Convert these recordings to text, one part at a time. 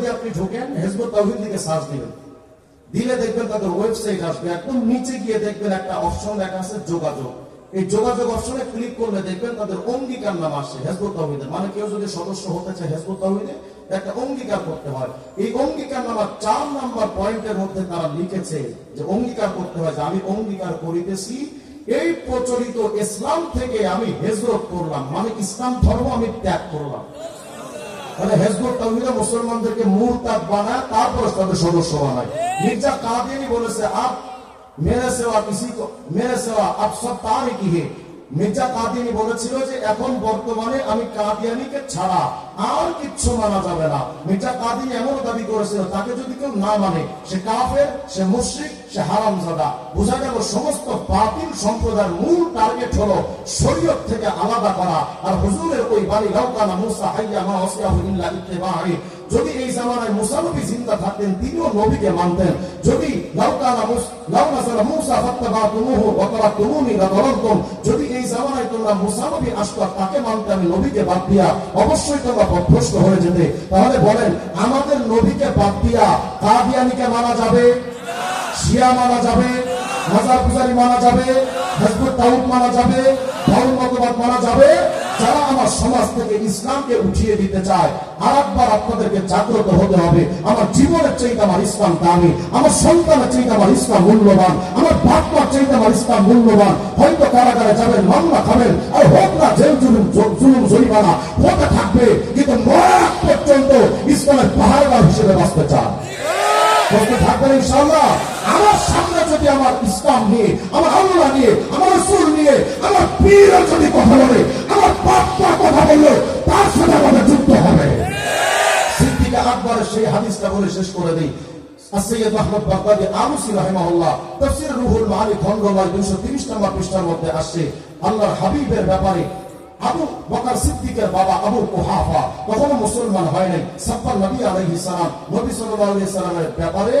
যদি আপনি ঢোকেন, হিজবুত তাওহীদ লিখে সার্চ দিবেন, দিলে দেখবেন তাদের ওয়েবসাইট আসবে। একদম নিচে গিয়ে দেখবেন একটা অপশন দেখা আছে যোগাযোগ। এই যোগাযোগ অপশনে ক্লিক করলে দেখবেন তাদের অঙ্গীকার নাম আসে হিজবুত তাওহীদের। মানে কেউ যদি সদস্য হতে চায় হিজবুত তাওহীদে, একটা অঙ্গীকার করতে হয়। এই অঙ্গীকার নামার 4 নাম্বার পয়েন্টের মধ্যে তারা লিখেছে যে অঙ্গীকার করতে হয় যে আমি অঙ্গীকার করিতেছি এই প্রচলিত ইসলাম থেকে আমি হিজরত করলাম, মানে ইসলাম ধর্ম আমি ত্যাগ করলাম। তাহলে হিজবুত তাওহীদ মুসলমানদেরকে মুরতাদ বানায়, তারপর তাদের সদস্য বানায়। মির্জা কাদিয়ানী বলেছে আপ মেরে সেবা কিসি কো মেরে সেবা আপ সব তারিকি হে। মির্জা কাদিয়ানী বলেছিল যে এখন বর্তমানে আমি কাদিয়ানীকে ছাড়া আর কিচ্ছু মানা যাবে না। মির্জা কাদিয়ানী এমন দাবি করেছিল তাকে যদি কেউ না মানে সে কাফের, সে মুশরিক, সে হারামজাদা। বোঝা গেল সমস্ত বাতিল সম্প্রদায়ের মূল টার্গেট হলো শরীয়ত থেকে আলাদা করা। আর হুজুরের ওই বাণী লাউকানা মুসা হাইয়া মা ওয়াসিয়াহু ইল্লা ইত্তিবাহি, যদি এই জামানায় মুসা নবী জিন্দা থাকতেন তিনিও নবীকে মানতেন। যদি মুসা ফাত্তাবাতুমুহু ওয়া তারাকতুমুনি লাদালালতুম, যদি এই জামানায় তোমরা মুসা নবী আসতো তাকে মানতে আমি নবীকে বাদ দিয়া অবশ্যই তোমরা পথভ্রষ্ট হয়ে যেতে। তাহলে বলেন আমাদের নবীকে বাদ দিয়া কাদিয়ানীকে মানা যাবে, শিয়া মানা যাবে, মাজার পূজারি মানা যাবে, হিজবুত তাওহীদ মানা যাবে, ধর্মমতবাদ মানা যাবে? যারা আমার সমাজ থেকে ইসলামকে উঠিয়ে দিতে চায়, আরেকবার আপনাদেরকে জাগ্রত হতে হবে। আমার জীবনের চাইতে আমার ইসলাম দামি, আমার সন্তানের চাইতে আমার ইসলাম মূল্যবান, আমার বাপ মার চাইতে আমার ইসলাম মূল্যবান। হয়তো কারাগারে যাবেন, মামলা খাবেন, আর হোক না জেল জুলুম জরিমানা হতে থাকবে, কিন্তু মরার পর্যন্ত ইসলামের পাহাড়দার হিসেবে বাঁচতে চান। থাকবেন ইনশাআল্লাহ। আমার সামনে যদি আমার ইসলাম নিয়ে, আমার আল্লাহ নিয়ে, আমার রাসূল নিয়ে, আমার পীর যদি কথা বলে, আমার বাপ্পা কথা বললো, তার সাথে আমাদের যুদ্ধ হবে। সিদ্দিক আকবরের সেই হাদিসটা বলে শেষ করে দেই। সাইয়্যিদ আহমদ বাগদাদী আলুসি রাহিমাহুল্লাহ তাফসীর রুহুল মাআনি খণ্ড 230 নম্বর পৃষ্ঠার মধ্যে আসছে আল্লাহর হাবিবের ব্যাপারে আবু বকর সিদ্দিকের বাবা আবু কুহাফা কখনো মুসলমান হয় নাই। সাফার নবী আলাইহিস সালাম, নবী সাল্লাল্লাহু আলাইহি সাল্লামের ব্যাপারে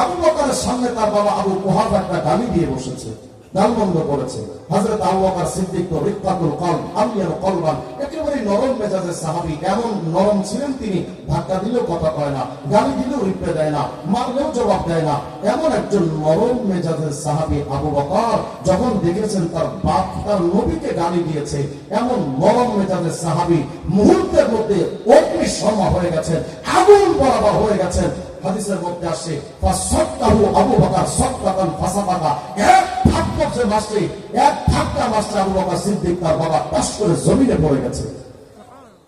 আবু বকরের সামনে তার বাবা আবু কুহাফা একটা গালি দিয়ে বসেছে, গালমন্দ করেছে। হযরত আবু বকর সিদ্দিক তো রিক্কাতুল কলব, আমিয়াল কলবান, একেবারে নরম মেজাজের সাহাবী। এমন নরম ছিলেন তিনি, ধাক্কা দিলেও কথা কয় না, গালি দিলেও রিপ্লে দেয় না, মারলেও জবাব দেয় না। এমন একজন নরম মেজাজের সাহাবী আবু বকর যখন দেখেছেন তার বাপ তার নবীকে গালি দিয়েছে, এমন নরম মেজাজের সাহাবী মুহূর্তের মধ্যে অগ্নিশর্মা হয়ে গেছেন, আগুন বরাবর হয়ে গেছেন। হাদিসের মধ্যে আসে ফাসাক্কাহু আবু বকর সাক্কাতান ফাসাকাতা, এক ধাক্কা মারছে, এক ধাক্কা মারছে আবু বকর সিদ্দিক, তার বাবা টাস করে জমিনে পড়ে গেছে।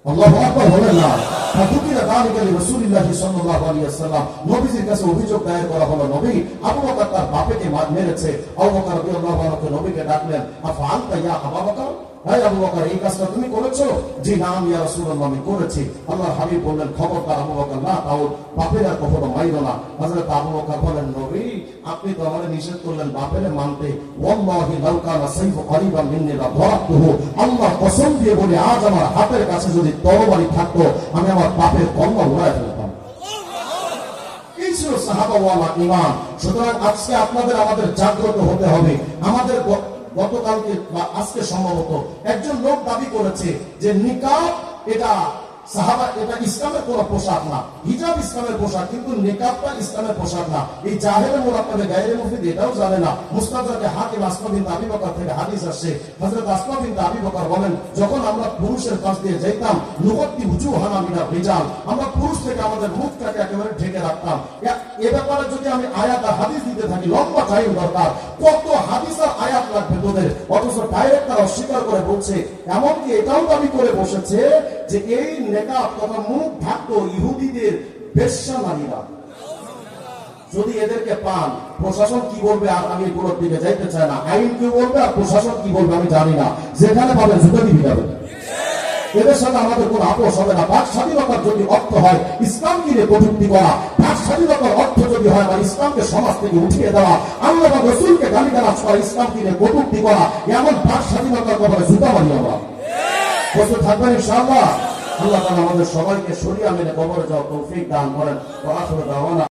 আল্লাহু আকবার বলেন না। ফাকুতিরা যালিকা লিরাসূলিল্লাহ সাল্লাল্লাহু আলাইহি ওয়াসাল্লাম, নবীজির কাছে অভিযোগ দায়ের করা হলো নবী আবু বকর তার বাপকে মেরেছে। আবু বকর রাদিয়াল্লাহু আনহু নবীকে ডাকলেন, আফআলতা ইয়া আবু বকর, হে আবু বকর এই কাজটা তুমি করেছো? জি নাম ইয়া রাসূলুল্লাহ আমি করেছি। আল্লাহর হাবিব বললেন খবরদার আবু বকর না তাও বাপের আর কখনো মাইরো না। হযরত আবু বকর বলেন নবী আপনি তো আমাকে নিষেধ করলেন বাপের মানতে, ওয়াল্লাহি লাউ কানা সাইফু করিবান মিন্নি লাদারাতুহু, আল্লাহ কসম দিয়ে বলে আজ আমার হাতের কাছে যদি তরবারি থাকতো আমি আমার বাপের কলমা উড়ায় ফেলতাম। এই ছিল সাহাবাওয়ালা ঈমান। সুতরাং আজকে আপনাদের আমাদের জাগ্রত হতে হবে। আমাদের গতকালকে বা আজকে সম্ভবত একজন লোক দাবি করেছে যে নিকাব এটা সাহাবা, এটা ইসলামের কোন পোশাক না, হিজাব ইসলামের পোশাক, কিন্তু নিকাবটা ইসলামের পোশাক না। এই জাহেলে মুরাক্কাবে গায়রে মুফিদ এটাও জানে না। মুস্তাদরাকে হাকিম আসমা বিনত আবি বকর থেকে হাদিস আসছে, হযরত আসমা বিনত আবি বকর বলেন যখন আমরা পুরুষের কাছ দিয়ে যাইতাম নুকতি হুজুহানা মিনার রিজাল, আমরা পুরুষ থেকে আমাদের মুখটাকে একেবারে ঢেকে রাখতাম। এ ব্যাপারে যদি আমি আয়াত আর হাদিস দিতে থাকি লম্বা টাইম দরকার, কত হাদিস আর আয়াত লাগবে তোদের, অথচ ডাইরেক্ট তারা অস্বীকার করে বলছে। এমনকি এটাও দাবি করে বসেছে যে এই নেকাব তথা মুখ ঢাকতো ইহুদিদের বেশ্যা নারীরা। যদি এদেরকে পান প্রশাসন কি বলবে আর আমি এগুলোর দিকে যাইতে চাই না, আইন কি বলবে আর প্রশাসন কি বলবে আমি জানি না, যেখানে পাবেন জুতো দিবি যাবেন। এদের সাথে আমাদের কোন আপোষ হবে না। বাক স্বাধীনতার যদি অর্থ হয় ইসলামকে নিয়ে কটূক্তি করা, বাক স্বাধীনতার অর্থ যদি হয় আমার ইসলামকে সমাজ থেকে উঠিয়ে দেওয়া, আল্লাহ বা রাসূলকে গালিগালাজ করা, ইসলামকে নিয়ে কটূক্তি করা, এমন বাক স্বাধীনতার ব্যাপারে জুতা মারি আমরা বসে থাকবেন ইনশাআল্লাহ। আল্লাহ তাআলা আমাদের সবাইকে শরিয়া মেনে কবরে যাওয়ার তৌফিক দান করেন। ওয়া আখিরু দাওয়ানা